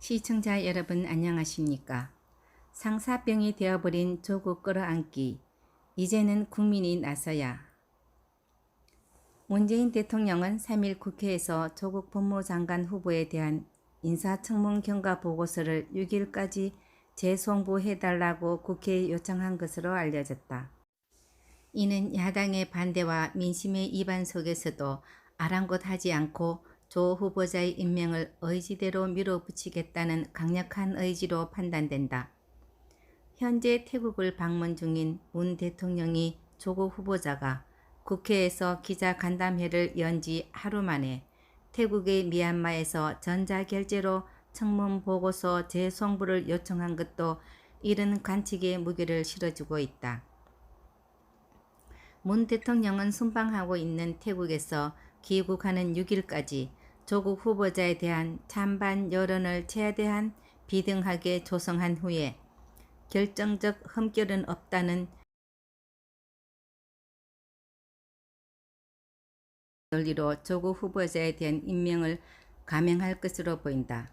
시청자 여러분 안녕하십니까? 상사병이 되어버린 조국 끌어안기, 이제는 국민이 나서야. 문재인 대통령은 3일 국회에서 조국 법무장관 후보에 대한 인사청문 경과 보고서를 6일까지 재송부해달라고 국회에 요청한 것으로 알려졌다. 이는 야당의 반대와 민심의 이반 속에서도 아랑곳하지 않고 조 후보자의 임명을 의지대로 밀어붙이겠다는 강력한 의지로 판단된다. 현재 태국을 방문 중인 문 대통령이 조국 후보자가 국회에서 기자간담회를 연 지 하루 만에 태국의 미얀마에서 전자결제로 청문 보고서 재송부를 요청한 것도 이른 관측에 무게를 실어주고 있다. 문 대통령은 순방하고 있는 태국에서 귀국하는 6일까지 조국 후보자에 대한 찬반 여론을 최대한 비등하게 조성한 후에 결정적 흠결은 없다는 논리로 조국 후보자에 대한 임명을 감행할 것으로 보인다.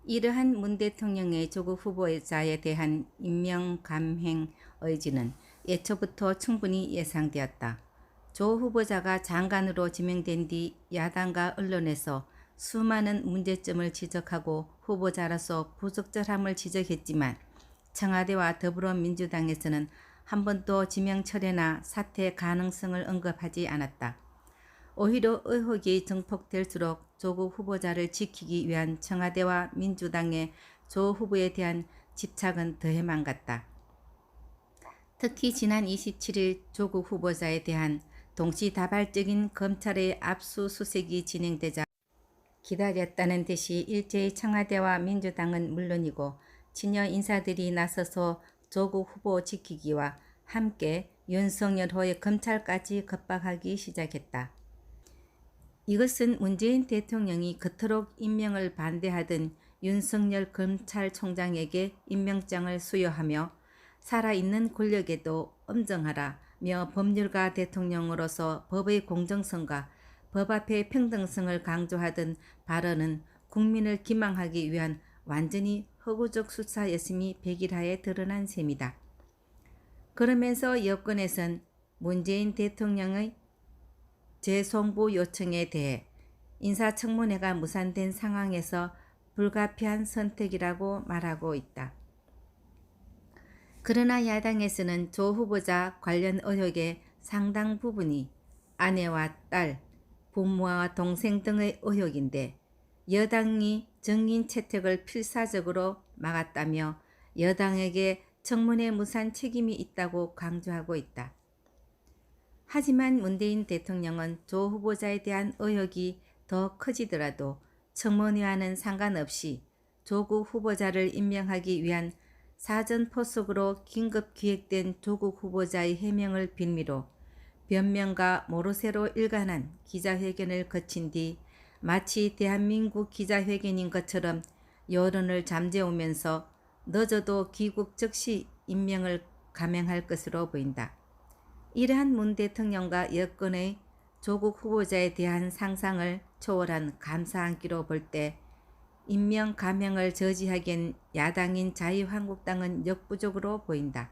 이러한 문 대통령의 조국 후보자에 대한 임명 감행 의지는 예초부터 충분히 예상되었다. 조 후보자가 장관으로 지명된 뒤 야당과 언론에서 수많은 문제점을 지적하고 후보자로서 부적절함을 지적했지만 청와대와 더불어민주당에서는 한 번도 지명 철회나 사퇴 가능성을 언급하지 않았다. 오히려 의혹이 증폭될수록 조국 후보자를 지키기 위한 청와대와 민주당의 조 후보에 대한 집착은 더해만 갔다. 특히 지난 27일 조국 후보자에 대한 동시다발적인 검찰의 압수수색이 진행되자 기다렸다는 듯이 일제히 청와대와 민주당은 물론이고 친여 인사들이 나서서 조국 후보 지키기와 함께 윤석열호의 검찰까지 겁박하기 시작했다. 이것은 문재인 대통령이 그토록 임명을 반대하던 윤석열 검찰총장에게 임명장을 수여하며 살아있는 권력에도 엄정하라며 법률가 대통령으로서 법의 공정성과 법 앞의 평등성을 강조하던 발언은 국민을 기망하기 위한 완전히 허구적 수사였음이 백일하에 드러난 셈이다. 그러면서 여권에선 문재인 대통령의 재송부 요청에 대해 인사청문회가 무산된 상황에서 불가피한 선택이라고 말하고 있다. 그러나 야당에서는 조 후보자 관련 의혹의 상당 부분이 아내와 딸, 부모와 동생 등의 의혹인데 여당이 증인 채택을 필사적으로 막았다며 여당에게 청문회 무산 책임이 있다고 강조하고 있다. 하지만 문재인 대통령은 조 후보자에 대한 의혹이 더 커지더라도 청문회와는 상관없이 조국 후보자를 임명하기 위한 사전포석으로 긴급 기획된 조국 후보자의 해명을 빌미로 변명과 모르쇠로 일관한 기자회견을 거친 뒤 마치 대한민국 기자회견인 것처럼 여론을 잠재우면서 늦어도 귀국 즉시 임명을 감행할 것으로 보인다. 이러한 문 대통령과 여권의 조국 후보자에 대한 상상을 초월한 감사안기로 볼 때 임명 감행을 저지하기엔 야당인 자유한국당은 역부족으로 보인다.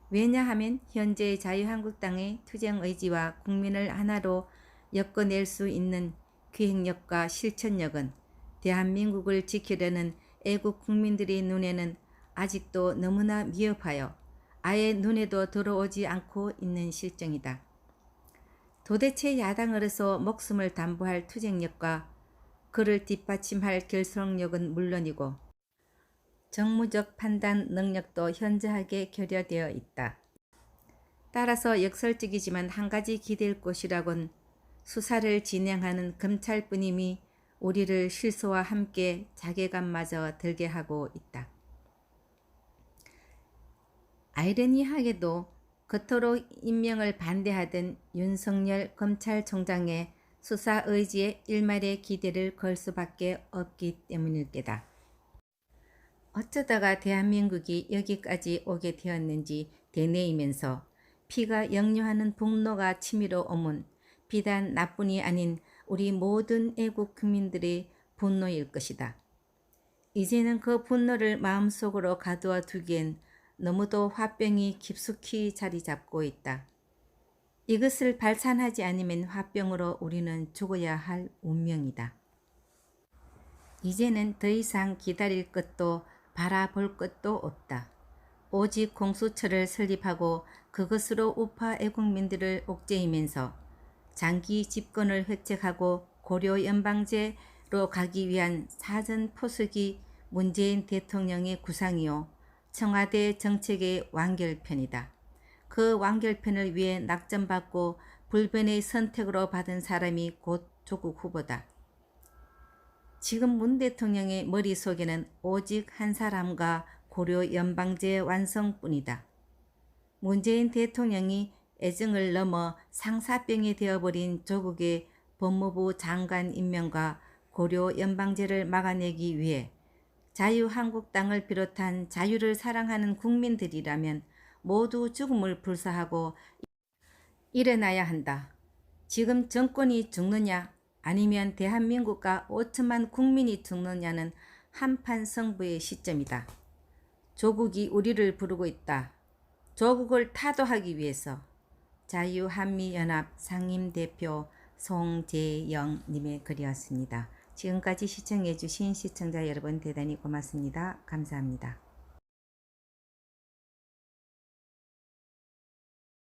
왜냐하면 현재 자유한국당의 투쟁 의지와 국민을 하나로 엮어낼 수 있는 기획력과 실천력은 대한민국을 지키려는 애국 국민들의 눈에는 아직도 너무나 미흡하여 아예 눈에도 들어오지 않고 있는 실정이다. 도대체 야당으로서 목숨을 담보할 투쟁력과 그를 뒷받침할 결속력은 물론이고 정무적 판단 능력도 현저하게 결여되어 있다. 따라서 역설적이지만 한 가지 기댈 곳이라곤 수사를 진행하는 검찰뿐임이 우리를 실소와 함께 자괴감마저 들게 하고 있다. 아이러니하게도 그토록 임명을 반대하던 윤석열 검찰총장의 수사 의지에 일말의 기대를 걸 수밖에 없기 때문일 게다. 어쩌다가 대한민국이 여기까지 오게 되었는지 되뇌이면서 피가 역류하는 분노가 치밀어 오면 비단 나뿐이 아닌 우리 모든 애국 국민들의 분노일 것이다. 이제는 그 분노를 마음속으로 가두어 두기엔 너무도 화병이 깊숙이 자리 잡고 있다. 이것을 발산하지 않으면 화병으로 우리는 죽어야 할 운명이다. 이제는 더 이상 기다릴 것도 바라볼 것도 없다. 오직 공수처를 설립하고 그것으로 우파 애국민들을 옥죄이면서 장기 집권을 획책하고 고려 연방제로 가기 위한 사전 포석이 문재인 대통령의 구상이요 청와대 정책의 완결편이다. 그 완결편을 위해 낙점받고 불변의 선택으로 받은 사람이 곧 조국 후보다. 지금 문 대통령의 머릿속에는 오직 한 사람과 고려 연방제 완성뿐이다. 문재인 대통령이 애정을 넘어 상사병이 되어버린 조국의 법무부 장관 임명과 고려 연방제를 막아내기 위해 자유한국당을 비롯한 자유를 사랑하는 국민들이라면 모두 죽음을 불사하고 일어나야 한다. 지금 정권이 죽느냐 아니면 대한민국과 5천만 국민이 죽느냐는 한판 승부의 시점이다. 조국이 우리를 부르고 있다. 조국을 타도하기 위해서. 자유한미연합 상임대표 송재영님의 글이었습니다. 지금까지 시청해 주신 시청자 여러분 대단히 고맙습니다. 감사합니다.